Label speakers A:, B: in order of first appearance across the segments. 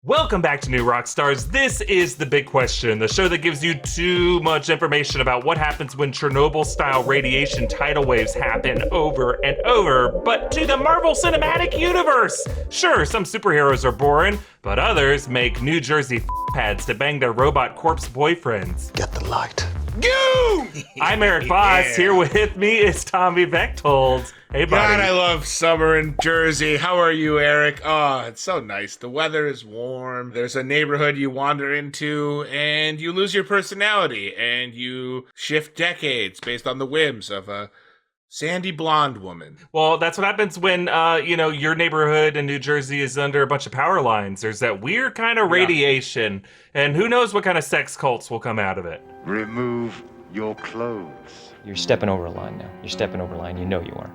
A: Welcome back to New Rockstars. This is The Big Question, the show that gives you too much information about what happens when Chernobyl-style radiation tidal waves happen over and over, but to the Marvel Cinematic Universe. Sure, some superheroes are boring, but others make New Jersey pads to bang their robot corpse boyfriends.
B: Get the light.
A: Go! I'm Erik Voss. Here with me is Tommy Bechtold. Hey, buddy.
C: God, I love summer in Jersey. How are you, Erik? Oh, it's so nice. The weather is warm. There's a neighborhood you wander into, and you lose your personality, and you shift decades based on the whims of a sandy blonde woman.
A: Well, that's what happens when, your neighborhood in New Jersey is under a bunch of power lines. There's that weird kind of radiation, and who knows what kind of sex cults will come out of it.
D: Remove your clothes.
E: You're stepping over a line now. You're stepping over a line. You know you are.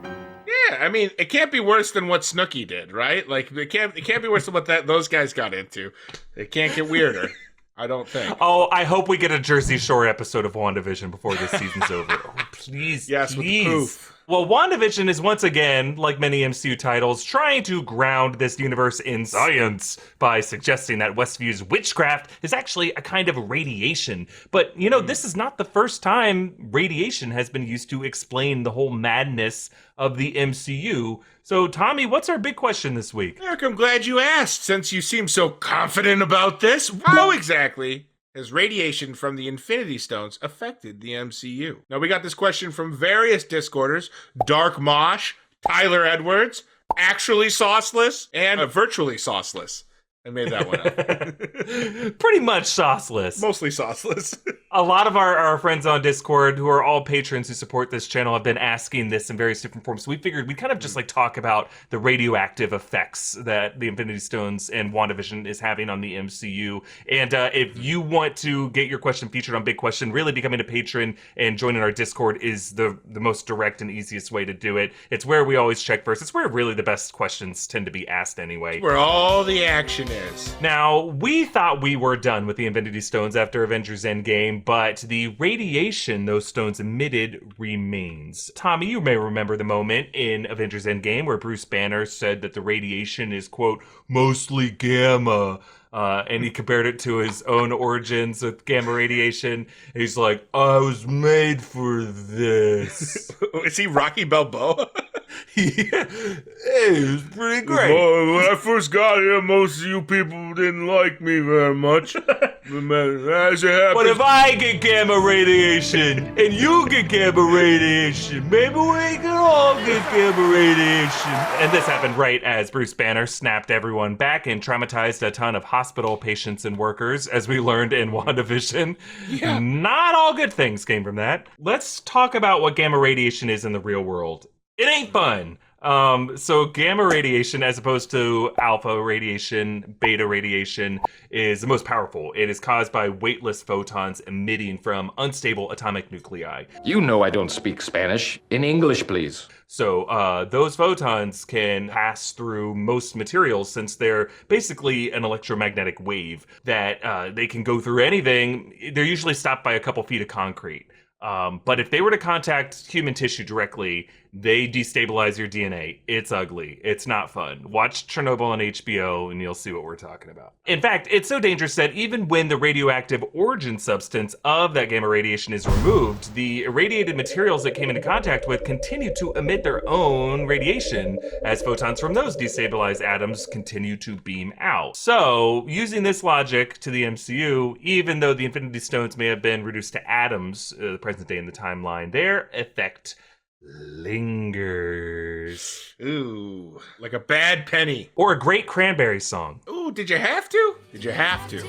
C: Yeah, I mean, it can't be worse than what Snooki did, right? Like, it can't be worse than what those guys got into. It can't get weirder. I don't think.
A: Oh, I hope we get a Jersey Shore episode of WandaVision before this season's over. Oh, please,
C: yes,
A: please.
C: With the poof.
A: Well, WandaVision is once again, like many MCU titles, trying to ground this universe in science by suggesting that Westview's witchcraft is actually a kind of radiation. But, this is not the first time radiation has been used to explain the whole madness of the MCU. So, Tommy, what's our big question this week?
C: Erik, I'm glad you asked, since you seem so confident about this. How exactly has radiation from the Infinity Stones affected the MCU? Now, we got this question from various Discorders: Dark Mosh, Tyler Edwards, Actually Sauceless, and Virtually Sauceless. I made that one up.
A: Pretty much sauceless.
C: Mostly sauceless.
A: A lot of our friends on Discord, who are all patrons who support this channel, have been asking this in various different forms. So we figured we'd kind of just talk about the radioactive effects that the Infinity Stones and WandaVision is having on the MCU. And if you want to get your question featured on Big Question, really becoming a patron and joining our Discord is the most direct and easiest way to do it. It's where we always check first. It's where really the best questions tend to be asked anyway.
C: Where all the action is.
A: Now, we thought we were done with the Infinity Stones after Avengers Endgame, but the radiation those stones emitted remains. Tommy, you may remember the moment in Avengers Endgame where Bruce Banner said that the radiation is, quote, mostly gamma. And he compared it to his own origins with gamma radiation. And he's like, I was made for this.
C: Is he Rocky Balboa?
A: Yeah. Hey, it was pretty great.
C: Well, when I first got here, most of you people didn't like me very much. As it happens,
A: But if I get gamma radiation and you get gamma radiation, maybe we can all get gamma radiation. And this happened right as Bruce Banner snapped everyone back and traumatized a ton of hospital patients and workers, as we learned in WandaVision.
C: Yeah.
A: Not all good things came from that. Let's talk about what gamma radiation is in the real world. It ain't fun. So gamma radiation, as opposed to alpha radiation, beta radiation, is the most powerful. It is caused by weightless photons emitting from unstable atomic nuclei.
F: You know I don't speak Spanish. In English, please.
A: So those photons can pass through most materials, since they're basically an electromagnetic wave that they can go through anything. They're usually stopped by a couple feet of concrete. But if they were to contact human tissue directly, they destabilize your DNA. It's ugly. It's not fun. Watch Chernobyl on HBO and you'll see what we're talking about. In fact, it's so dangerous that even when the radioactive origin substance of that gamma radiation is removed, the irradiated materials it came into contact with continue to emit their own radiation as photons from those destabilized atoms continue to beam out. So, using this logic to the MCU, even though the Infinity Stones may have been reduced to atoms, the present day in the timeline, their effect lingers.
C: Ooh, like a bad penny.
A: Or a great Cranberry song.
C: Ooh, did you have to? Did you have to?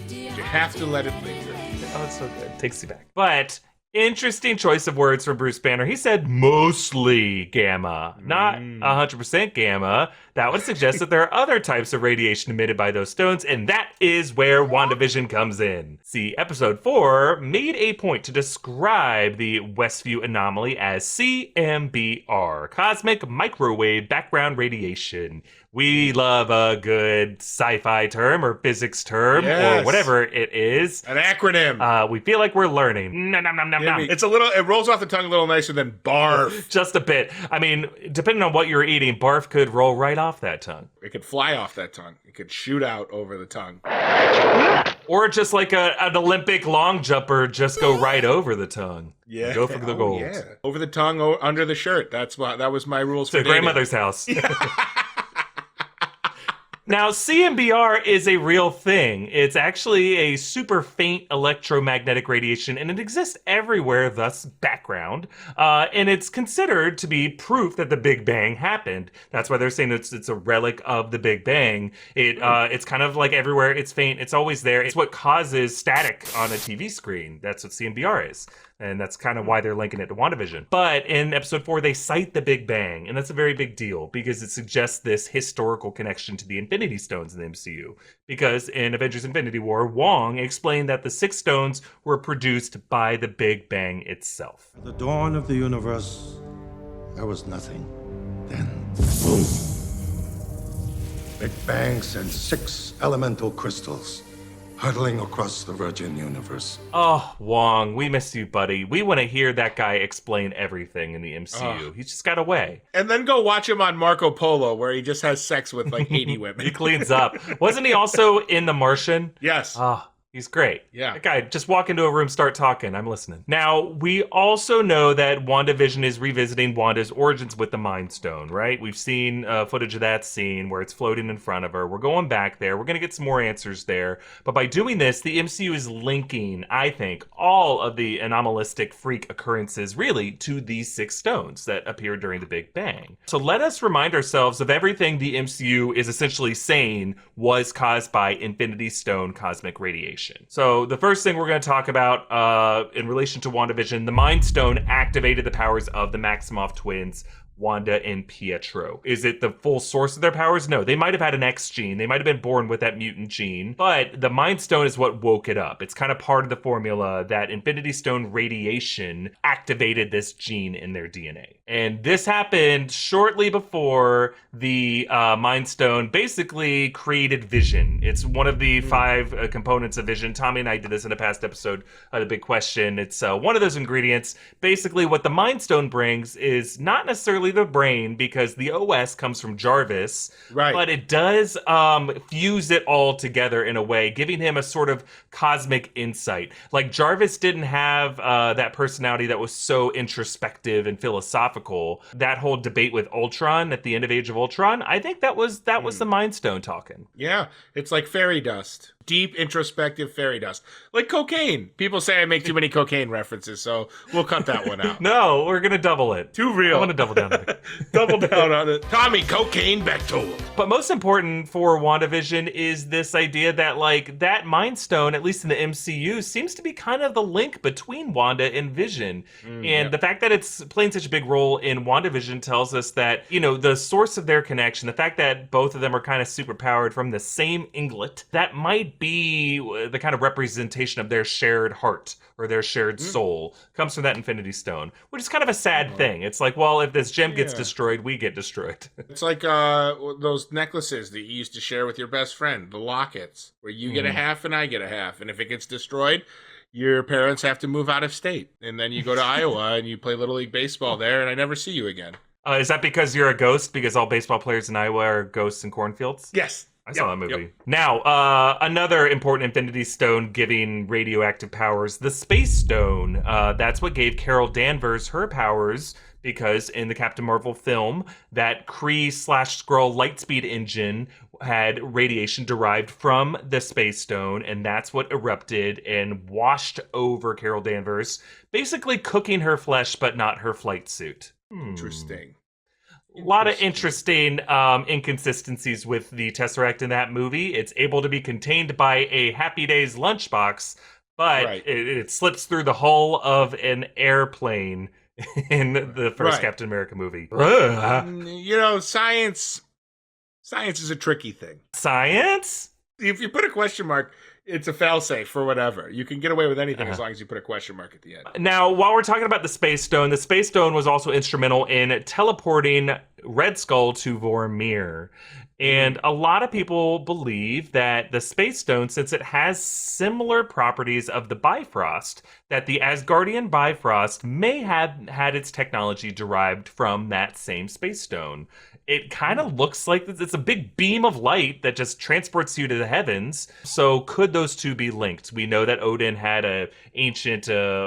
C: Did you have to let it linger?
A: Oh, it's so good. Takes you back. But interesting choice of words from Bruce Banner. He said mostly gamma, not 100% gamma. That would suggest that there are other types of radiation emitted by those stones, and that is where WandaVision comes in. See, episode 4 made a point to describe the Westview Anomaly as CMBR, Cosmic Microwave Background Radiation. We love a good sci-fi term or physics term or whatever it is.
C: An acronym.
A: We feel like we're learning. Nom, nom, nom, nom, nom.
C: It's it rolls off the tongue a little nicer than barf.
A: Just a bit. I mean, depending on what you're eating, barf could roll right off that tongue.
C: It could fly off that tongue. It could shoot out over the tongue.
A: Or just like an Olympic long jumper, just go right over the tongue.
C: Yeah.
A: Go for the gold.
C: Yeah. Over the tongue, under the shirt. That was my rules for
A: dating. Grandmother's house. Now, CMBR is a real thing. It's actually a super faint electromagnetic radiation, and it exists everywhere, thus background. And it's considered to be proof that the Big Bang happened. That's why they're saying it's a relic of the Big Bang. It's kind of like everywhere. It's faint. It's always there. It's what causes static on a TV screen. That's what CMBR is. And that's kind of why they're linking it to WandaVision. But in episode 4, they cite the Big Bang, and that's a very big deal because it suggests this historical connection to the Infinity Stones in the MCU. Because in Avengers Infinity War, Wang explained that the 6 stones were produced by the Big Bang itself.
B: At the dawn of the universe, there was nothing. Then, boom. Big Bang sent 6 elemental crystals hurtling across the virgin universe.
A: Oh, Wang, we miss you, buddy. We want to hear that guy explain everything in the MCU. He's just got a way.
C: And then go watch him on Marco Polo, where he just has sex with like 80 women.
A: He cleans up. Wasn't he also in The Martian?
C: Yes.
A: He's great.
C: Yeah.
A: That guy, just walk into a room, start talking. I'm listening. Now, we also know that WandaVision is revisiting Wanda's origins with the Mind Stone, right? We've seen footage of that scene where it's floating in front of her. We're going back there. We're going to get some more answers there. But by doing this, the MCU is linking, I think, all of the anomalistic freak occurrences, really, to these 6 stones that appeared during the Big Bang. So let us remind ourselves of everything the MCU is essentially saying was caused by Infinity Stone cosmic radiation. So the first thing we're going to talk about in relation to WandaVision, the Mind Stone activated the powers of the Maximoff twins, Wanda and Pietro. Is it the full source of their powers? No, they might have had an X gene. They might have been born with that mutant gene, but the Mind Stone is what woke it up. It's kind of part of the formula that Infinity Stone radiation activated this gene in their DNA. And this happened shortly before the Mind Stone basically created Vision. It's one of the 5 components of Vision. Tommy and I did this in a past episode of The Big Question. It's one of those ingredients. Basically, what the Mind Stone brings is not necessarily the brain, because the OS comes from Jarvis,
C: right?
A: But it does fuse it all together in a way, giving him a sort of cosmic insight. Like Jarvis didn't have that personality that was so introspective and philosophical. That whole debate with Ultron at the end of Age of Ultron, I think that was the Mind Stone talking.
C: Yeah, it's like fairy dust. Deep, introspective fairy dust. Like cocaine. People say I make too many cocaine references, so we'll cut that one out.
A: No, we're going to double it.
C: Too real.
A: I'm going to double down on it.
C: Double down on it. Tommy, cocaine, Bechtold.
A: But most important for WandaVision is this idea that, like, that Mind Stone, at least in the MCU, seems to be kind of the link between Wanda and Vision. And the fact that it's playing such a big role in WandaVision tells us that, you know, the source of their connection, the fact that both of them are kind of superpowered from the same inglet, that might be the kind of representation of their shared heart or their shared soul, comes from that Infinity Stone, which is kind of a sad thing. It's like, well, if this gem gets destroyed, we get destroyed.
C: It's like those necklaces that you used to share with your best friend, the lockets, where you get a half and I get a half. And if it gets destroyed, your parents have to move out of state. And then you go to Iowa and you play Little League Baseball there, and I never see you again.
A: Is that because you're a ghost? Because all baseball players in Iowa are ghosts in cornfields?
C: Yes.
A: I saw that movie. Now, another important Infinity Stone giving radioactive powers, the Space Stone. That's what gave Carol Danvers her powers, because in the Captain Marvel film, that Kree/Skrull Lightspeed engine had radiation derived from the Space Stone, and that's what erupted and washed over Carol Danvers, basically cooking her flesh but not her flight suit.
C: Interesting.
A: A lot of interesting inconsistencies with the Tesseract in that movie. It's able to be contained by a Happy Days lunchbox, but it slips through the hull of an airplane in the first Captain America movie.
C: You know, science is a tricky thing.
A: Science?
C: If you put a question mark, it's a failsafe for whatever. You can get away with anything as long as you put a question mark at the end.
A: Now, while we're talking about the Space Stone was also instrumental in teleporting Red Skull to Vormir. And a lot of people believe that the Space Stone, since it has similar properties of the Bifrost, that the Asgardian Bifrost may have had its technology derived from that same Space Stone. It kind of looks like it's a big beam of light that just transports you to the heavens. So could those two be linked? We know that Odin had an ancient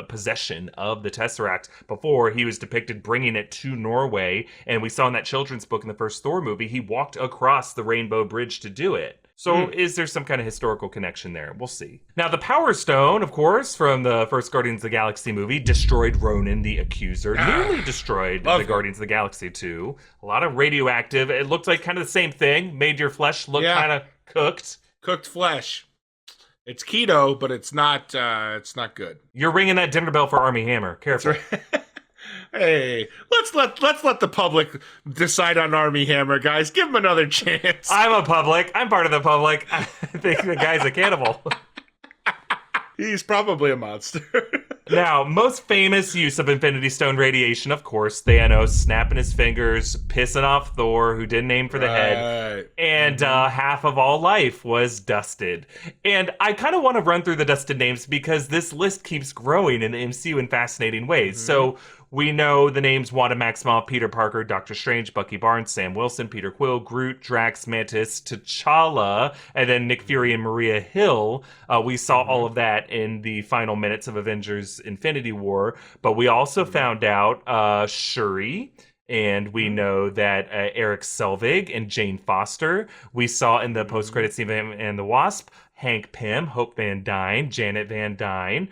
A: possession of the Tesseract before he was depicted bringing it to Norway. And we saw in that children's book in the first Thor movie, he walked across the Rainbow Bridge to do it. So is there some kind of historical connection there? We'll see. Now, the Power Stone, of course, from the first Guardians of the Galaxy movie, destroyed Ronan the Accuser. Nearly destroyed the Guardians of the Galaxy 2. A lot of radioactive. It looked like kind of the same thing. Made your flesh look kind of cooked.
C: Cooked flesh. It's keto, but it's not good.
A: You're ringing that dinner bell for Army Hammer. Careful.
C: Hey, let's let the public decide on Army Hammer, guys. Give him another chance.
A: I'm a public. I'm part of the public. I think the guy's a cannibal.
C: He's probably a monster.
A: Now, most famous use of Infinity Stone radiation, of course, Thanos snapping his fingers, pissing off Thor, who didn't aim for the head, and half of all life was dusted. And I kind of want to run through the dusted names because this list keeps growing in the MCU in fascinating ways. So we know the names Wanda Maximoff, Peter Parker, Doctor Strange, Bucky Barnes, Sam Wilson, Peter Quill, Groot, Drax, Mantis, T'Challa, and then Nick Fury and Maria Hill. We saw all of that in the final minutes of Avengers Infinity War, but we also found out Shuri, and we know that Erik Selvig and Jane Foster. We saw in the post-credit scene of and the Wasp, Hank Pym, Hope Van Dyne, Janet Van Dyne.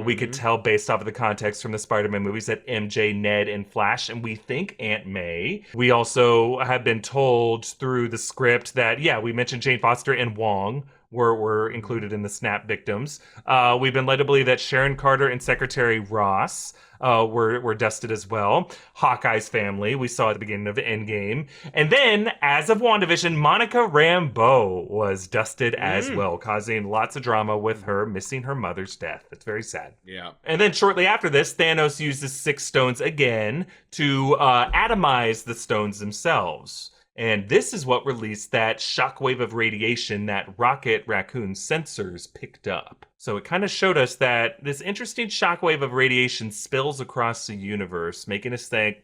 A: We could tell based off of the context from the Spider-Man movies that MJ, Ned, and Flash, and we think Aunt May. We also have been told through the script that, we mentioned Jane Foster and Wang were included in the snap victims. We've been led to believe that Sharon Carter and Secretary Ross were dusted as well. Hawkeye's family, we saw at the beginning of the Endgame. And then, as of WandaVision, Monica Rambeau was dusted as well, causing lots of drama with her missing her mother's death. It's very sad.
C: Yeah.
A: And then shortly after this, Thanos uses 6 stones again to atomize the stones themselves. And this is what released that shockwave of radiation that Rocket Raccoon's sensors picked up. So it kind of showed us that this interesting shockwave of radiation spills across the universe, making us think,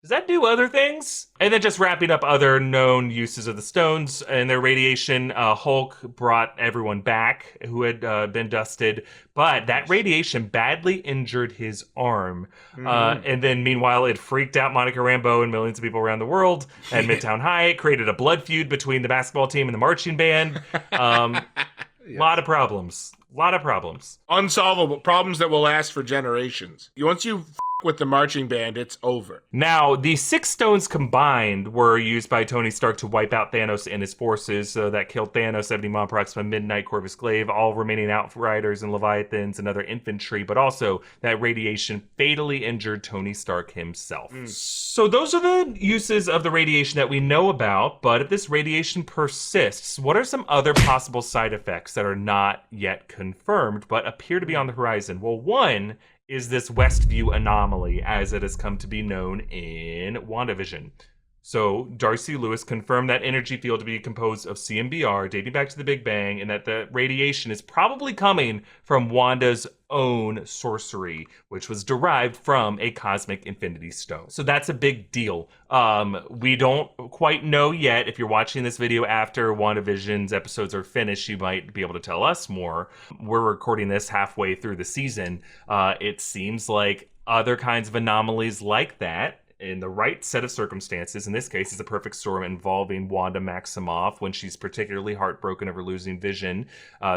A: does that do other things? And then just wrapping up other known uses of the stones and their radiation, Hulk brought everyone back who had been dusted, but that radiation badly injured his arm. And then meanwhile, it freaked out Monica Rambeau and millions of people around the world at Midtown High. It created a blood feud between the basketball team and the marching band. Lot of problems.
C: Unsolvable problems that will last for generations. Once you with the marching band, it's over.
A: Now, the 6 stones combined were used by Tony Stark to wipe out Thanos and his forces. So that killed Thanos, Ebony Maw, Proxima, Midnight, Corvus Glaive, all remaining Outriders and Leviathans and other infantry. But also, that radiation fatally injured Tony Stark himself. So those are the uses of the radiation that we know about. But if this radiation persists, what are some other possible side effects that are not yet confirmed but appear to be on the horizon? Well, one is this Westview Anomaly, as it has come to be known in WandaVision. So Darcy Lewis confirmed that energy field to be composed of CMBR, dating back to the Big Bang, and that the radiation is probably coming from Wanda's own sorcery, which was derived from a cosmic infinity stone. So that's a big deal. We don't quite know yet. If you're watching this video after WandaVision's episodes are finished, you might be able to tell us more. We're recording this halfway through the season. It seems like other kinds of anomalies like that, in the right set of circumstances, in this case, is a perfect storm involving Wanda Maximoff when she's particularly heartbroken over losing Vision,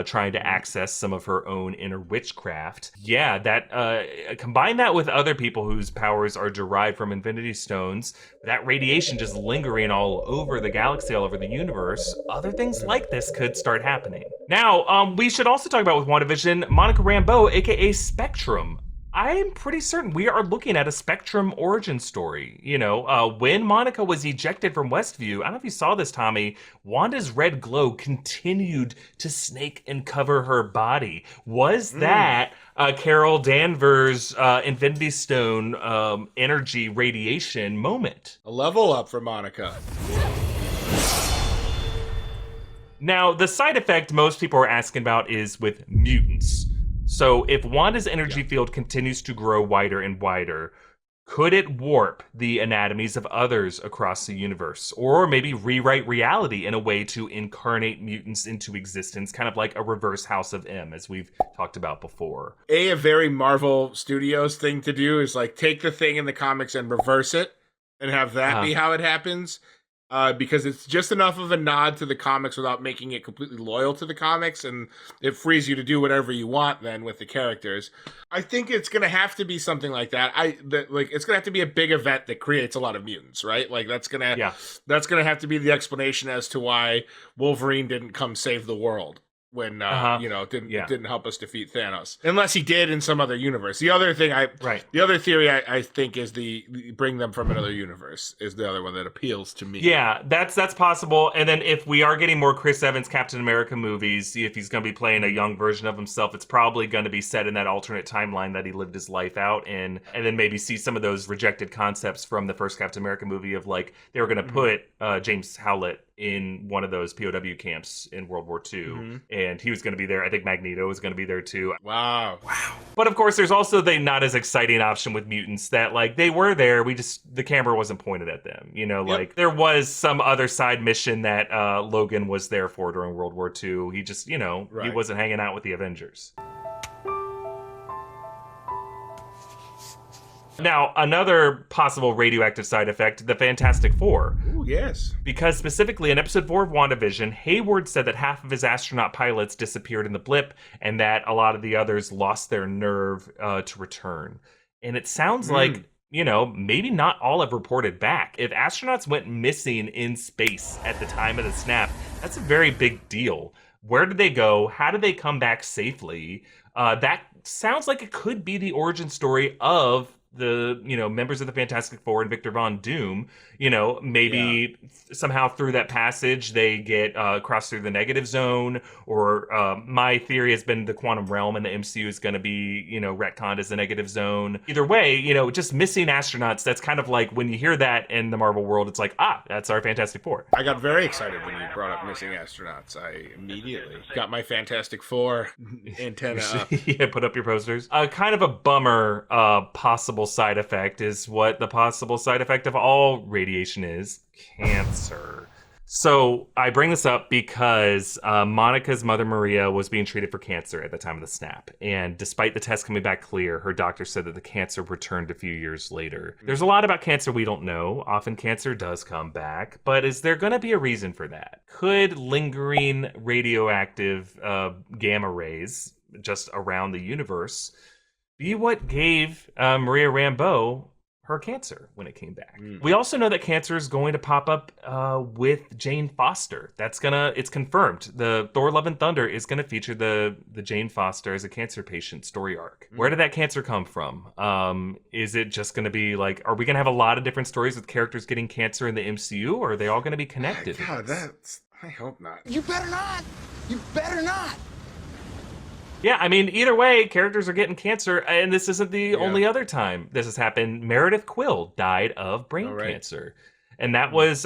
A: trying to access some of her own inner witchcraft. Yeah, that combine that with other people whose powers are derived from Infinity Stones, that radiation just lingering all over the galaxy, all over the universe, other things like this could start happening. Now, we should also talk about with WandaVision, Monica Rambeau, aka Spectrum. I'm pretty certain we are looking at a Spectrum origin story. You know, when Monica was ejected from Westview, I don't know if you saw this, Tommy, Wanda's red glow continued to snake and cover her body. Was that Carol Danvers' Infinity Stone energy radiation moment?
C: A level up for Monica.
A: Now, the side effect most people are asking about is with mutants. So if Wanda's energy field continues to grow wider and wider, could it warp the anatomies of others across the universe? Or maybe rewrite reality in a way to incarnate mutants into existence, kind of like a reverse House of M, as we've talked about before?
C: A very Marvel Studios thing to do is like take the thing in the comics and reverse it and have that be how it happens. Because it's just enough of a nod to the comics without making it completely loyal to the comics, and it frees you to do whatever you want then with the characters. I think it's gonna have to be something like that. It's gonna have to be a big event that creates a lot of mutants, right? Like that's gonna have to be the explanation as to why Wolverine didn't come save the world when didn't help us defeat Thanos, unless he did in some other universe. The other theory I think is the bring them from another universe is the other one that appeals to me.
A: Yeah, that's possible. And then if we are getting more Chris Evans Captain America movies, if he's going to be playing a young version of himself, it's probably going to be set in that alternate timeline that he lived his life out in, and then maybe see some of those rejected concepts from the first Captain America movie of like they were going to put James Howlett in one of those POW camps in World War II, and he was going to be there. I think Magneto was going to be there too.
C: Wow.
A: But of course, there's also the not as exciting option with mutants that like they were there, the camera wasn't pointed at them. Like there was some other side mission that Logan was there for during World War II. He just, he wasn't hanging out with the Avengers. Now, another possible radioactive side effect, the Fantastic Four.
C: Ooh, yes.
A: Because specifically in episode 4 of WandaVision, Hayward said that half of his astronaut pilots disappeared in the blip and that a lot of the others lost their nerve to return. And it sounds like, maybe not all have reported back. If astronauts went missing in space at the time of the snap, that's a very big deal. Where did they go? How did they come back safely? That sounds like it could be the origin story of the members of the Fantastic Four and Victor Von Doom. Maybe somehow through that passage they get crossed through the negative zone, or my theory has been the quantum realm and the MCU is going to be retconned as the negative zone. Either way, just missing astronauts, that's kind of like when you hear that in the Marvel world, it's like, that's our Fantastic Four.
C: I got very excited when you brought up missing astronauts. I immediately got my Fantastic Four antenna up.
A: Yeah, put up your posters. Kind of a bummer possible side effect is what the possible side effect of all radiation is: cancer. So I bring this up because Monica's mother, Maria, was being treated for cancer at the time of the snap. And despite the test coming back clear, her doctor said that the cancer returned a few years later. There's a lot about cancer we don't know. Often cancer does come back. But is there going to be a reason for that? Could lingering radioactive gamma rays just around the universe be what gave Maria Rambeau her cancer when it came back? We also know that cancer is going to pop up with Jane Foster. It's confirmed. The Thor Love and Thunder is going to feature the Jane Foster as a cancer patient story arc. Where did that cancer come from? Is it just going to be like, are we going to have a lot of different stories with characters getting cancer in the MCU, or are they all going to be connected?
C: God, I hope not.
G: You better not! You better not!
A: Yeah, I mean, either way, characters are getting cancer, and this isn't the only other time this has happened. Meredith Quill died of brain cancer. And that was,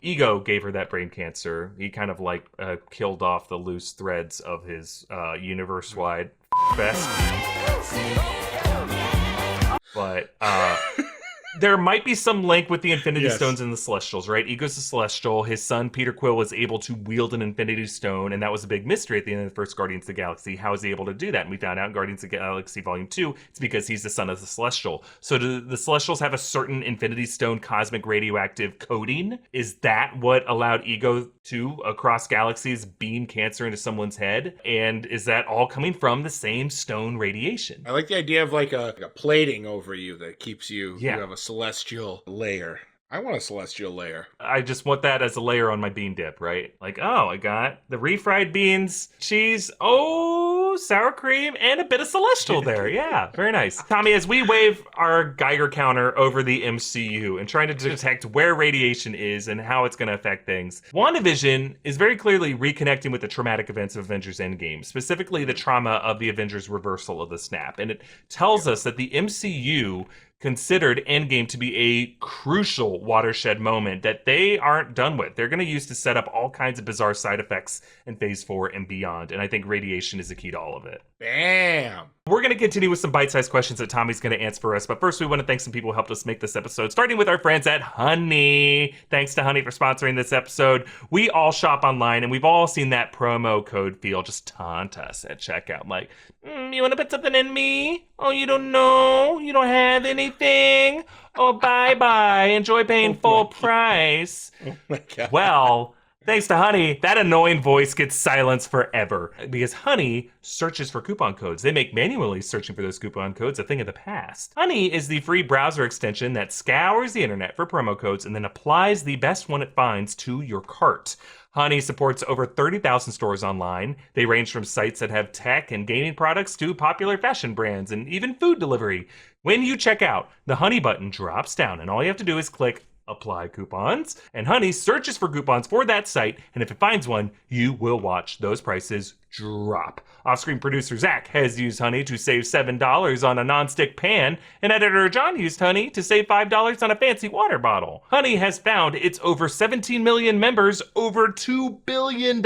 A: Ego gave her that brain cancer. He kind of like killed off the loose threads of his universe-wide fest. But there might be some link with the Infinity Stones and the Celestials, right? Ego's the Celestial. His son, Peter Quill, was able to wield an Infinity Stone, and that was a big mystery at the end of the first Guardians of the Galaxy. How is he able to do that? And we found out in Guardians of the Galaxy Volume 2, it's because he's the son of the Celestial. So do the Celestials have a certain Infinity Stone cosmic radioactive coding? Is that what allowed Ego to, across galaxies, beam cancer into someone's head? And is that all coming from the same stone radiation?
C: I like the idea of like a plating over you that keeps you, you have a celestial layer. I want a celestial layer.
A: I just want that as a layer on my bean dip, right? Like, I got the refried beans, cheese, sour cream, and a bit of celestial there. Yeah, very nice. Tommy, as we wave our Geiger counter over the MCU and trying to detect where radiation is and how it's going to affect things, WandaVision is very clearly reconnecting with the traumatic events of Avengers Endgame, specifically the trauma of the Avengers reversal of the snap. And it tells us that the MCU considered Endgame to be a crucial watershed moment that they aren't done with. They're going to use to set up all kinds of bizarre side effects in Phase 4 and beyond, and I think radiation is the key to all of it.
C: Bam!
A: We're going to continue with some bite-sized questions that Tommy's going to answer for us, but first we want to thank some people who helped us make this episode, starting with our friends at Honey. Thanks to Honey for sponsoring this episode. We all shop online, and we've all seen that promo code feel just taunt us at checkout. Like, you want to put something in me? Oh, you don't know? You don't have anything? Oh, bye-bye. Enjoy paying full price.
C: Oh my God.
A: Well, thanks to Honey, that annoying voice gets silenced forever because Honey searches for coupon codes. They make manually searching for those coupon codes a thing of the past. Honey is the free browser extension that scours the internet for promo codes and then applies the best one it finds to your cart. Honey supports over 30,000 stores online. They range from sites that have tech and gaming products to popular fashion brands and even food delivery. When you check out, the Honey button drops down and all you have to do is click Apply Coupons, and Honey searches for coupons for that site, and if it finds one, you will watch those prices drop. Off-screen producer Zach has used Honey to save $7 on a non-stick pan, and editor John used Honey to save $5 on a fancy water bottle. Honey has found its over 17 million members over $2 billion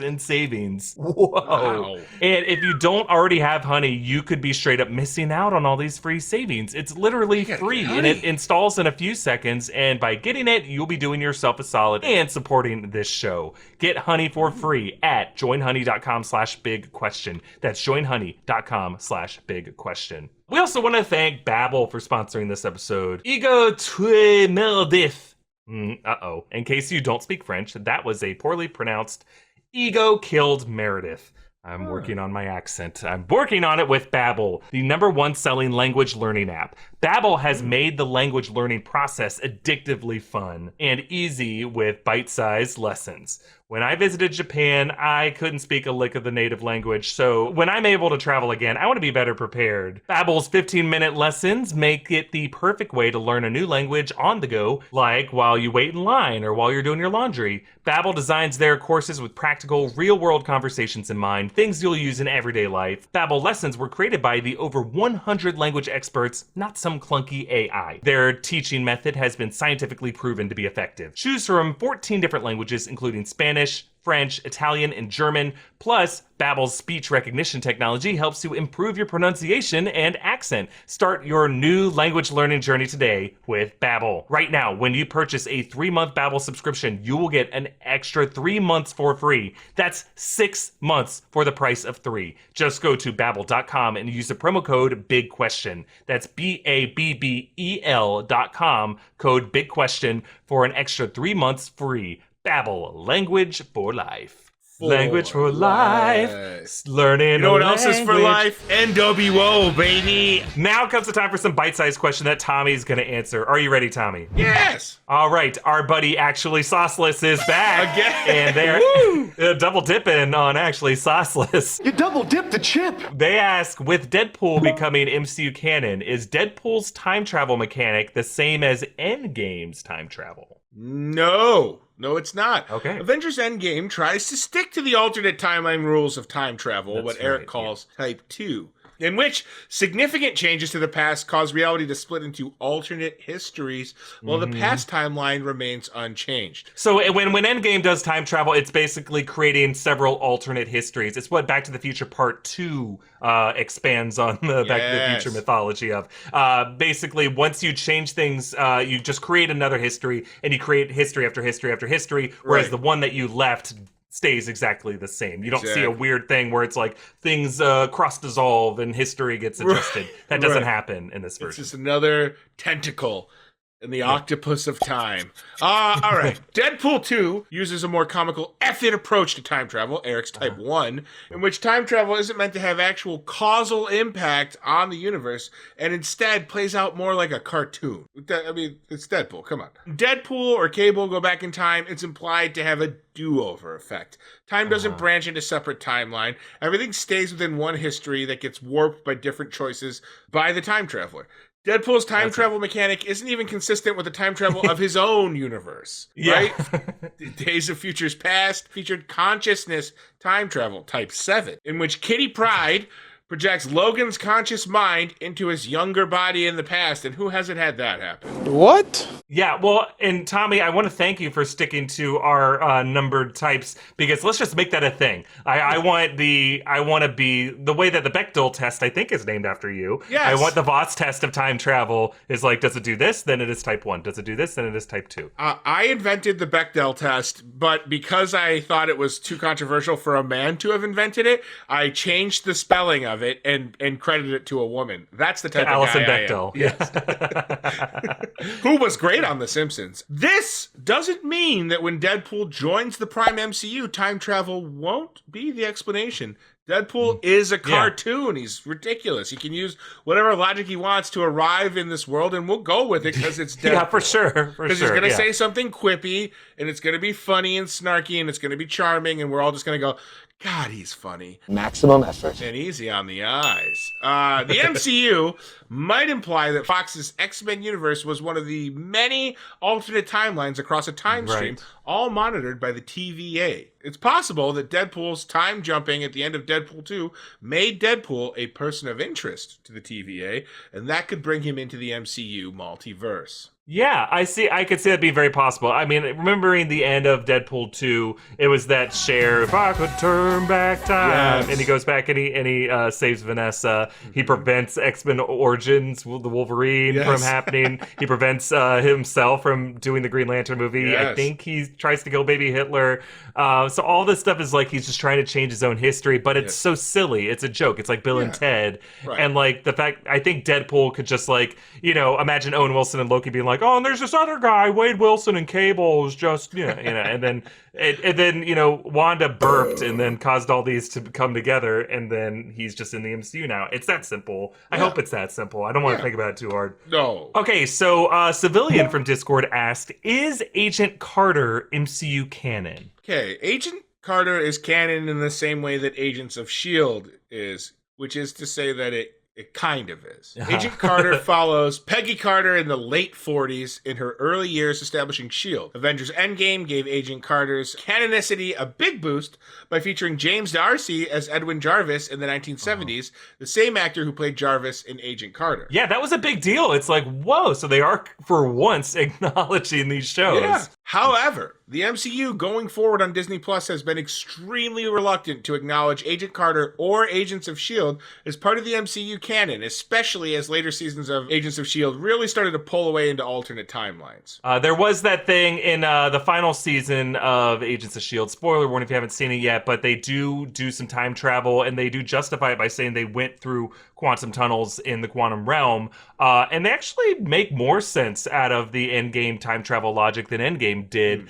A: in savings. Whoa.
C: Wow.
A: And if you don't already have Honey, you could be straight up missing out on all these free savings. It's literally free, and it installs in a few seconds, and by getting it, you'll be doing yourself a solid and supporting this show. Get Honey for free at joinhoney.com/big question. That's joinhoney.com/big question. We also want to thank Babbel for sponsoring this episode. Ego tue meldif. In case you don't speak French, that was a poorly pronounced Ego killed Meredith. I'm working on my accent. I'm working on it with Babbel, the #1 selling language learning app. Babbel has made the language learning process addictively fun and easy with bite-sized lessons. When I visited Japan, I couldn't speak a lick of the native language, so when I'm able to travel again, I want to be better prepared. Babbel's 15-minute lessons make it the perfect way to learn a new language on the go, like while you wait in line or while you're doing your laundry. Babbel designs their courses with practical, real-world conversations in mind, things you'll use in everyday life. Babbel lessons were created by the over 100 language experts, not some clunky AI. Their teaching method has been scientifically proven to be effective. Choose from 14 different languages, including Spanish, French, Italian, and German. Plus, Babbel's speech recognition technology helps you improve your pronunciation and accent. Start your new language learning journey today with Babbel. Right now, when you purchase a 3-month Babbel subscription, you will get an extra 3 months for free. That's 6 months for the price of 3. Just go to babbel.com and use the promo code BIGQUESTION. That's BABBEL.com, code BIGQUESTION for an extra 3 months free. Babbel, language for life. Language for life. Learning.
C: You know what else is for life? NWO, baby.
A: Now comes the time for some bite-sized question that Tommy's going to answer. Are you ready, Tommy?
C: Yes.
A: All right. Our buddy Actually Sauceless is back.
C: Again.
A: And they're double dipping on Actually Sauceless.
G: You double dipped the chip.
A: They ask, with Deadpool becoming MCU canon, is Deadpool's time travel mechanic the same as Endgame's time travel?
C: No, it's not.
A: Okay.
C: Avengers Endgame tries to stick to the alternate timeline rules of time travel,
A: That's
C: what Erik
A: right,
C: calls Type 2, in which significant changes to the past cause reality to split into alternate histories, while the past timeline remains unchanged.
A: So when Endgame does time travel, it's basically creating several alternate histories. It's what Back to the Future Part 2 expands on the Back to the Future mythology of. Basically, once you change things, you just create another history, and you create history after history after history, whereas the one that you left stays exactly the same. You don't see a weird thing where it's like things cross-dissolve and history gets adjusted. That doesn't happen in this version.
C: It's just another tentacle in the octopus of time. All right. Deadpool 2 uses a more comical F-it approach to time travel, Erik's Type 1, in which time travel isn't meant to have actual causal impact on the universe, and instead plays out more like a cartoon. I mean, it's Deadpool, come on. Deadpool or Cable go back in time, it's implied to have a do-over effect. Time doesn't branch into separate timeline. Everything stays within one history that gets warped by different choices by the time traveler. Deadpool's time travel mechanic isn't even consistent with the time travel of his own universe, right? Days of Futures Past featured consciousness time travel, Type 7, in which Kitty Pryde projects Logan's conscious mind into his younger body in the past, and who hasn't had that happen?
H: What?
A: Yeah, well, and Tommy, I want to thank you for sticking to our numbered types, because let's just make that a thing. I want to be the way that the Bechtold test, I think, is named after you.
C: Yes.
A: I want the Voss test of time travel is like, does it do this? Then it is type 1. Does it do this? Then it is type 2.
C: I invented the Bechdel test, but because I thought it was too controversial for a man to have invented it, I changed the spelling of it and credited it to a woman. That's the type of
A: Alison
C: guy
A: Bechdel.
C: I am. Yes. Who was great on The Simpsons. This doesn't mean that when Deadpool joins the Prime MCU, time travel won't be the explanation. Deadpool is a cartoon. Yeah. He's ridiculous. He can use whatever logic he wants to arrive in this world, and we'll go with it because it's Deadpool.
A: Yeah, for sure.
C: Because he's going to say something quippy, and it's going to be funny and snarky, and it's going to be charming, and we're all just going to go, God, he's funny.
H: Maximum effort.
C: And easy on the eyes. The MCU might imply that Fox's X-Men universe was one of the many alternate timelines across a time stream, all monitored by the TVA. It's possible that Deadpool's time jumping at the end of Deadpool 2 made Deadpool a person of interest to the TVA, and that could bring him into the MCU multiverse.
A: Yeah, I could see that being very possible. I mean, remembering the end of Deadpool 2, it was that Cher, if I could turn back time, and he goes back and he saves Vanessa. He prevents X-Men Origins, the Wolverine, from happening. He prevents himself from doing the Green Lantern movie. I think he tries to kill baby Hitler. So all this stuff is like he's just trying to change his own history, but it's so silly. It's a joke. It's like Bill and Ted. Right. And like the fact, I think Deadpool could just like, imagine Owen Wilson and Loki being like, oh, and there's this other guy, Wade Wilson, and Cable is just, and then Wanda burped and then caused all these to come together, and then he's just in the MCU now. It's that simple. I hope it's that simple. I don't want to think about it too hard.
C: No.
A: Okay, so Civilian from Discord asked, is Agent Carter MCU canon?
C: Okay, Agent Carter is canon in the same way that Agents of S.H.I.E.L.D. is, which is to say that it kind of is. Agent Carter follows Peggy Carter in the late 40s in her early years establishing S.H.I.E.L.D. Avengers Endgame gave Agent Carter's canonicity a big boost by featuring James D'Arcy as Edwin Jarvis in the 1970s, the same actor who played Jarvis in Agent Carter.
A: Yeah, that was a big deal. It's like, whoa, so they are for once acknowledging these shows.
C: Yeah. However, the MCU going forward on Disney Plus has been extremely reluctant to acknowledge Agent Carter or Agents of S.H.I.E.L.D. as part of the MCU canon, especially as later seasons of Agents of S.H.I.E.L.D. really started to pull away into alternate timelines.
A: There was that thing in the final season of Agents of S.H.I.E.L.D. Spoiler warning if you haven't seen it yet, but they do some time travel, and they do justify it by saying they went through quantum tunnels in the quantum realm, and they actually make more sense out of the Endgame time travel logic than Endgame did.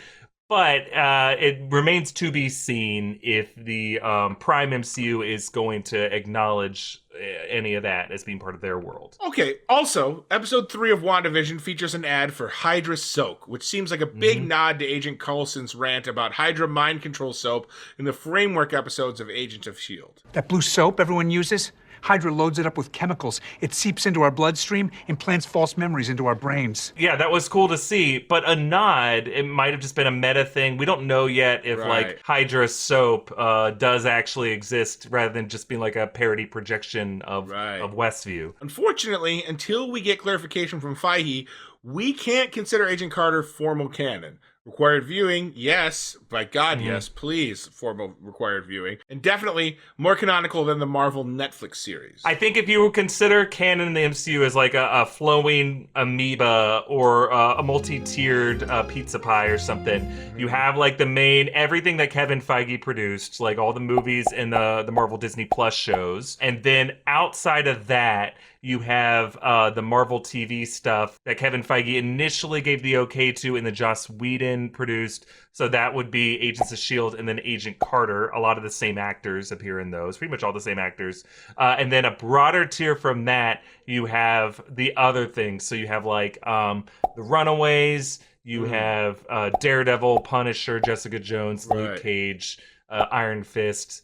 A: But it remains to be seen if the Prime MCU is going to acknowledge any of that as being part of their world.
C: Okay, also, episode 3 of WandaVision features an ad for Hydra Soak, which seems like a big nod to Agent Coulson's rant about Hydra mind control soap in the framework episodes of Agents of S.H.I.E.L.D.
I: That blue soap everyone uses? Hydra loads it up with chemicals. It seeps into our bloodstream, implants false memories into our brains.
A: Yeah, that was cool to see, but a nod, it might have just been a meta thing. We don't know yet if like Hydra soap does actually exist rather than just being like a parody projection of Westview.
C: Unfortunately, until we get clarification from Feige, we can't consider Agent Carter formal canon. Required viewing, yes. By God, yes. Please, formal required viewing. And definitely more canonical than the Marvel Netflix series.
A: I think if you consider canon in the MCU as like a flowing amoeba or a multi-tiered pizza pie or something, you have like the main, everything that Kevin Feige produced, like all the movies and the Marvel Disney Plus shows. And then outside of that, you have the Marvel TV stuff that Kevin Feige initially gave the okay to and the Joss Whedon produced. So that would be Agents of S.H.I.E.L.D. and then Agent Carter. A lot of the same actors appear in those, pretty much all the same actors. And then a broader tier from that, you have the other things. So you have like The Runaways, you have Daredevil, Punisher, Jessica Jones, Luke Cage, Iron Fist.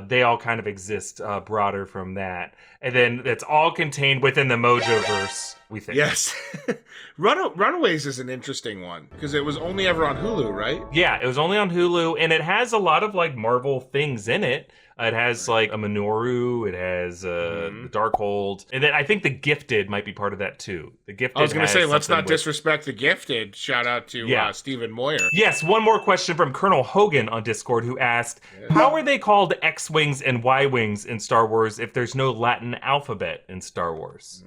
A: They all kind of exist broader from that. And then it's all contained within the Mojoverse, we think.
C: Yes. Runaways is an interesting one because it was only ever on Hulu, right?
A: Yeah, it was only on Hulu, and it has a lot of like Marvel things in it. It has like a Minoru, it has the Darkhold, and then I think the Gifted might be part of that too. The Gifted.
C: I was going to say, let's not
A: with...
C: disrespect the Gifted. Shout out to Stephen Moyer.
A: Yes, one more question from Colonel Hogan on Discord, who asked, how are they called X-Wings and Y-Wings in Star Wars if there's no Latin alphabet in Star Wars?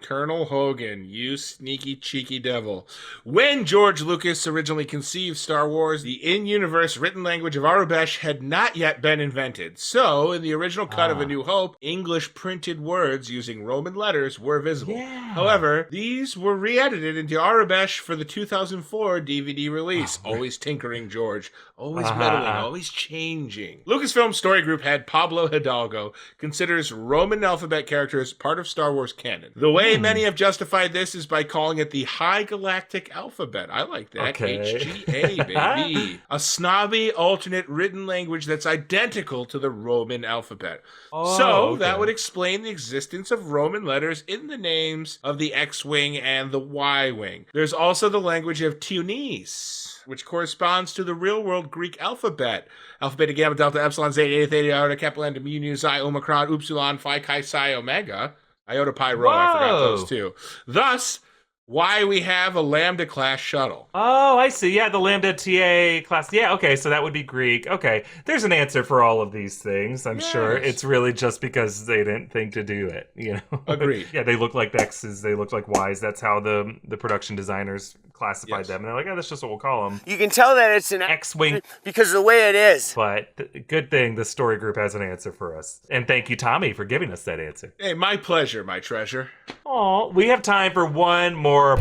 C: Colonel Hogan, you sneaky, cheeky devil. When George Lucas originally conceived Star Wars, the in-universe written language of Arabesh had not yet been invented. So, in the original cut of A New Hope, English printed words using Roman letters were visible. However, these were re-edited into Arabesh for the 2004 DVD release. Always tinkering, George. Always meddling, always changing. Lucasfilm Story Group head Pablo Hidalgo considers Roman alphabet characters part of Star Wars canon. The way many have justified this is by calling it the High Galactic Alphabet. I like that. HGA, baby. A snobby alternate written language that's identical to the Roman alphabet. That would explain the existence of Roman letters in the names of the X-Wing and the Y-Wing. There's also the language of Tunis, which corresponds to the real-world Greek alphabet. Alpha, Beta, Gamma, Delta, Epsilon, Zeta, Eta, Theta, Iota, Kappa, Lambda, Mu, Nu, Xi, Omicron, Upsilon, Phi, Chi, Psi, Omega. Iota, Pi, Rho, I forgot those two. Thus, why we have a Lambda class shuttle.
A: Oh, I see. Yeah, the Lambda TA class. Yeah, okay, so that would be Greek. Okay, there's an answer for all of these things, I'm sure. It's really just because they didn't think to do it, you know?
C: Agreed.
A: Yeah, they look like X's, they look like Y's. That's how the production designers classified them. And they're like, oh, that's just what we'll call them.
G: You can tell that it's an
A: X-Wing.
G: because of the way it is.
A: But good thing the story group has an answer for us. And thank you, Tommy, for giving us that answer.
C: Hey, my pleasure, my treasure.
A: Oh, we have time for one more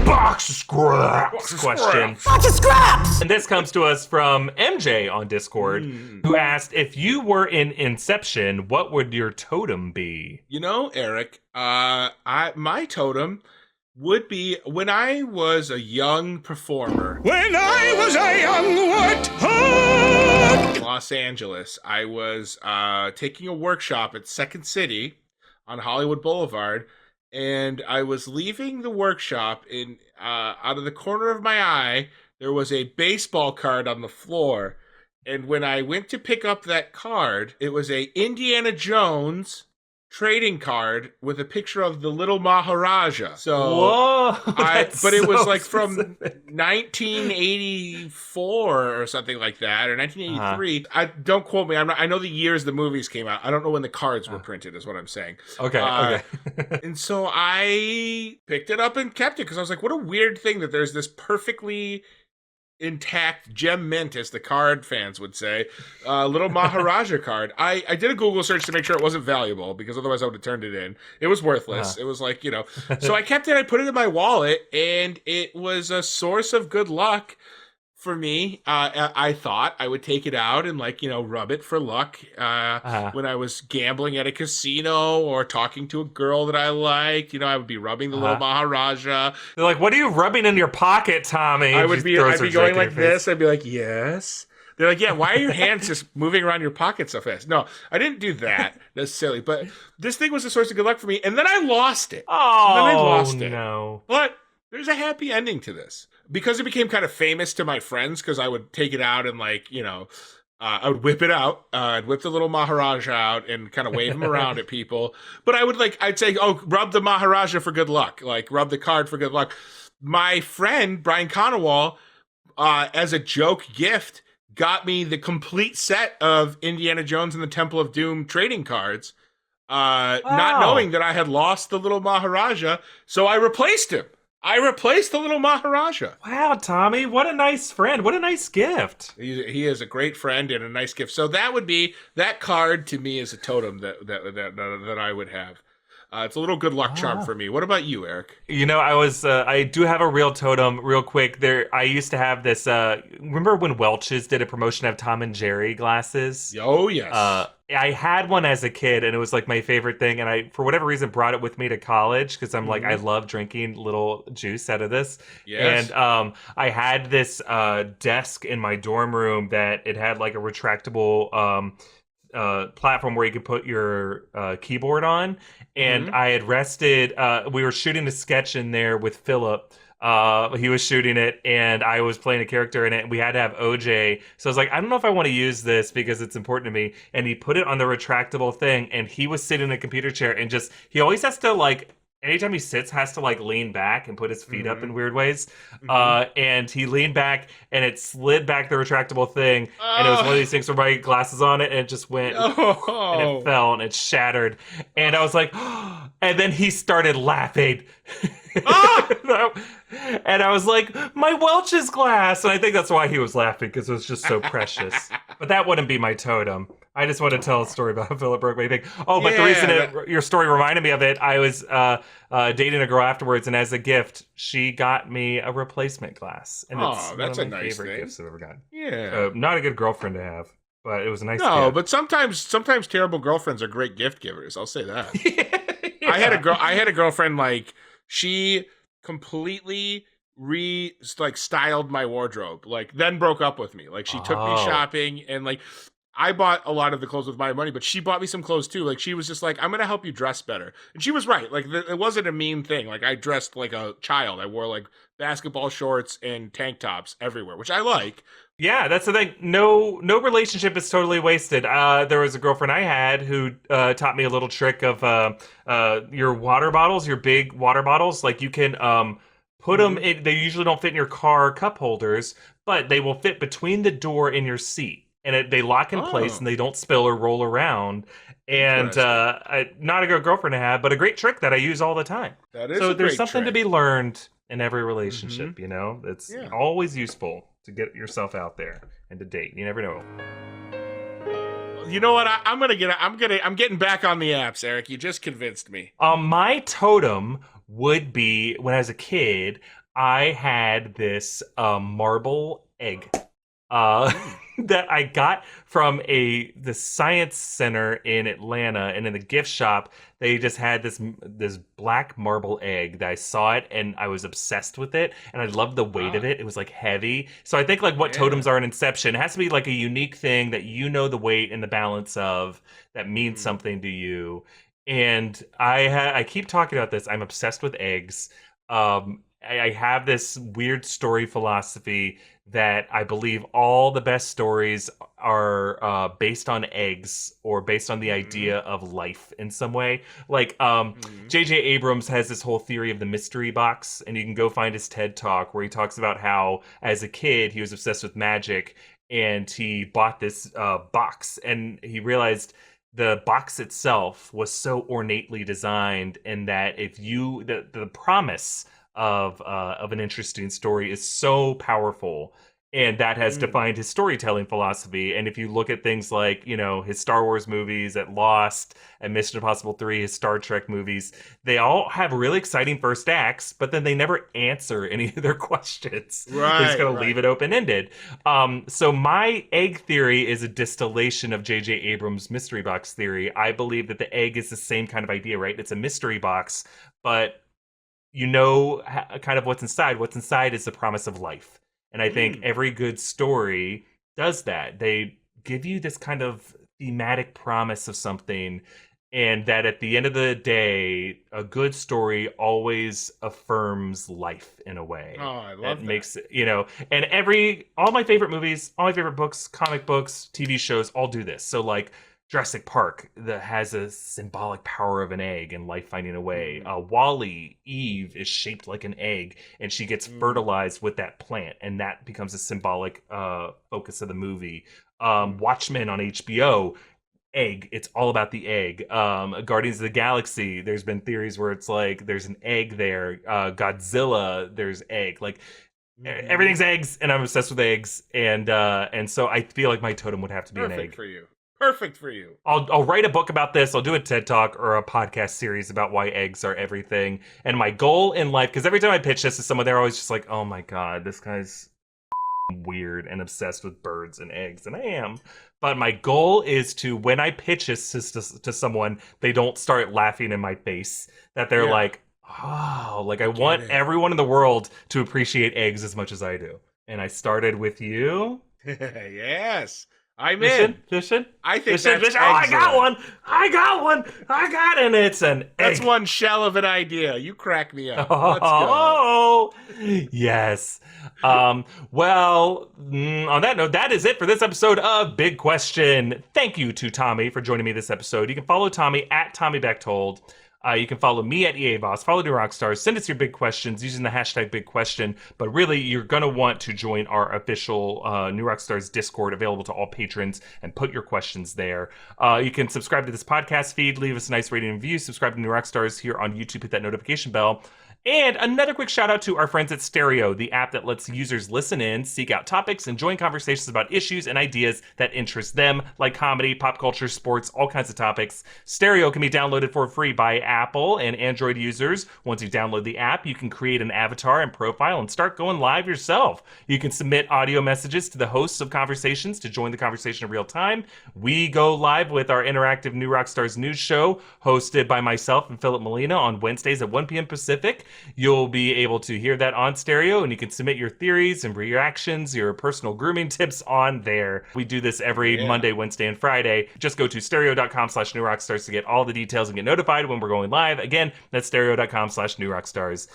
A: box of scraps question.
G: Box of scraps!
A: And this comes to us from MJ on Discord, who asked, if you were in Inception, what would your totem be?
C: You know, Erik, my totem would be when I was a young performer.
I: When I was a young what?
C: Los Angeles, I was taking a workshop at Second City on Hollywood Boulevard, and I was leaving the workshop, and out of the corner of my eye, there was a baseball card on the floor. And when I went to pick up that card, it was a Indiana Jones trading card with a picture of the little Maharaja. So, but it was like from 1984 or something like that, or 1983. Don't quote me. I know the years the movies came out. I don't know when the cards were printed, is what I'm saying.
A: Okay.
C: And so I picked it up and kept it because I was like, what a weird thing that there's this perfectly intact gem mint, as the card fans would say, little Maharaja card. I did a Google search to make sure it wasn't valuable, because otherwise I would have turned it in. It was worthless. It was like, so I kept it, I put it in my wallet, and it was a source of good luck for me. I thought I would take it out and rub it for luck when I was gambling at a casino or talking to a girl that I liked. I would be rubbing the little Maharaja.
A: They're like, what are you rubbing in your pocket, Tommy?
C: I'd be going like this. I'd be like, yes. They're like, yeah, why are your hands just moving around your pocket so fast? No, I didn't do that necessarily, but this thing was a source of good luck for me, and then I lost it.
A: No.
C: But there's a happy ending to this. Because it became kind of famous to my friends, because I would take it out and I would whip it out. I'd whip the little Maharaja out and kind of wave him around at people. But I'd say, oh, rub the Maharaja for good luck. Rub the card for good luck. My friend, Brian Conowall, as a joke gift, got me the complete set of Indiana Jones and the Temple of Doom trading cards, not knowing that I had lost the little Maharaja. So I replaced him. I replaced the little Maharaja.
A: Wow, Tommy, what a nice friend. What a nice gift.
C: He is a great friend and a nice gift. So that card to me is a totem that I would have. It's a little good luck charm for me. What about you, Erik?
A: I do have a real totem real quick. I used to have this, remember when Welch's did a promotion of Tom and Jerry glasses?
C: Oh, yes.
A: I had one as a kid, and it was my favorite thing, and I, for whatever reason, brought it with me to college, because I'm I love drinking little juice out of this.
C: Yes.
A: And I had this desk in my dorm room that it had a retractable platform where you could put your keyboard on, and I had rested, we were shooting a sketch in there with Philip He was shooting it, and I was playing a character in it, and we had to have OJ. So I was like, I don't know if I want to use this because it's important to me. And he put it on the retractable thing, and he was sitting in a computer chair, and just, he always has to, like, anytime he sits, has to, like, lean back and put his feet up in weird ways. And he leaned back, and it slid back the retractable thing, and it was one of these things where my glasses on it, and it just went, and it fell, and it shattered. And I was like, and then he started laughing. And I was like, my Welch's glass. And I think that's why he was laughing, because it was just so precious. But that wouldn't be my totem. I just want to tell a story about Philip broke my thing. Oh, but the reason your story reminded me of it, I was dating a girl afterwards, and as a gift, she got me a replacement glass. And it's
C: that's
A: one of
C: a
A: my
C: nice
A: favorite
C: thing.
A: gifts I've ever gotten.
C: Yeah.
A: Not a good girlfriend to have, but it was a nice
C: No,
A: gift.
C: but sometimes terrible girlfriends are great gift givers. I'll say that.
A: Yeah.
C: I had a girlfriend, like, she completely styled my wardrobe, like, then broke up with me. Like, she took me shopping, and, like, I bought a lot of the clothes with my money, but she bought me some clothes too. Like, she was just like, I'm gonna help you dress better, and she was right. Like, it wasn't a mean thing. Like, I dressed like a child. I wore, like, basketball shorts and tank tops everywhere, which I like.
A: Yeah, that's the thing. No relationship is totally wasted. There was a girlfriend I had who taught me a little trick of your water bottles, your big water bottles. Like, you can put them in, they usually don't fit in your car cup holders, but they will fit between the door and your seat. And they lock in place, and they don't spill or roll around. And not a good girlfriend to have, but a great trick that I use all the time.
C: That is
A: so
C: a
A: there's
C: great
A: something to
C: trick.
A: be learned in every relationship, you know? It's always useful to get yourself out there and to date. You never know.
C: You know what? I'm getting back on the apps, Eric. You just convinced me.
A: My totem would be, when I was a kid, I had this marble egg that I got from the science center in Atlanta, and in the gift shop they just had this black marble egg that I saw it, and I was obsessed with it, and I loved the weight of it. It was like heavy. So I think, like, what totems are in Inception, it has to be like a unique thing that you know the weight and the balance of, that means something to you. And I keep talking about this. I'm obsessed with eggs. I have this weird story philosophy that I believe all the best stories are based on eggs, or based on the idea of life in some way. Like, J.J. Abrams has this whole theory of the mystery box, and you can go find his TED Talk where he talks about how, as a kid, he was obsessed with magic, and he bought this box, and he realized the box itself was so ornately designed, and that if you the promise of an interesting story is so powerful, and that has defined his storytelling philosophy. And if you look at things like, you know, his Star Wars movies, at Lost, and Mission Impossible 3, his Star Trek movies, they all have really exciting first acts, but then they never answer any of their questions. They're just going to leave it open-ended. So my egg theory is a distillation of J.J. Abrams' mystery box theory. I believe that the egg is the same kind of idea, right? It's a mystery box, but you know kind of what's inside. What's inside is the promise of life. And I think every good story does that. They give you this kind of thematic promise of something, and that at the end of the day, a good story always affirms life in a way.
C: Oh, I love that.
A: Makes it, you know, and all my favorite movies, all my favorite books, comic books, TV shows, all do this. So, like, Jurassic Park, that has a symbolic power of an egg and life finding a way. WALL-E, Eve is shaped like an egg, and she gets fertilized with that plant, and that becomes a symbolic focus of the movie. Watchmen on HBO, egg, it's all about the egg. Guardians of the Galaxy, there's been theories where it's like there's an egg there. Godzilla, there's egg. Like, everything's eggs, and I'm obsessed with eggs, and so I feel like my totem would have to be an egg.
C: Perfect for you.
A: I'll write a book about this. I'll do a TED Talk or a podcast series about why eggs are everything. And my goal in life, because every time I pitch this to someone, they're always just like, oh my God, this guy's weird and obsessed with birds and eggs. And I am. But my goal is to, when I pitch this to someone, they don't start laughing in my face. That they're like, oh, like I want everyone in the world to appreciate eggs as much as I do. And I started with you.
C: Yes. I'm
A: Mission?
C: in.
A: Mission?
C: I think
A: Mission,
C: that's
A: mission. Oh, I got
C: excellent.
A: one. And it's an
C: That's
A: egg.
C: one shell of an idea. You crack me up. Let's go.
A: Oh, yes. Well, on that note, that is it for this episode of Big Question. Thank you to Tommy for joining me this episode. You can follow Tommy at Tommy Bechtold. You can follow me at EA Voss, follow New Rockstars, send us your big questions using the hashtag Big Question. But really, you're going to want to join our official New Rockstars Discord, available to all patrons, and put your questions there. You can subscribe to this podcast feed, leave us a nice rating and review, subscribe to New Rockstars here on YouTube, hit that notification bell. And another quick shout out to our friends at Stereo, the app that lets users listen in, seek out topics, and join conversations about issues and ideas that interest them, like comedy, pop culture, sports, all kinds of topics. Stereo can be downloaded for free by Apple and Android users. Once you download the app, you can create an avatar and profile and start going live yourself. You can submit audio messages to the hosts of conversations to join the conversation in real time. We go live with our interactive New Rockstars news show, hosted by myself and Philip Molina on Wednesdays at 1 p.m. Pacific. You'll be able to hear that on Stereo, and you can submit your theories and reactions, your personal grooming tips on there. We do this every Monday, Wednesday, and Friday. Just go to stereo.com/newrockstars to get all the details and get notified when we're going live. Again, that's stereo.com/newrockstars.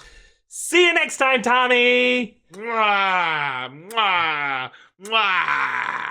A: See you next time, Tommy!
C: Mwah, mwah, mwah.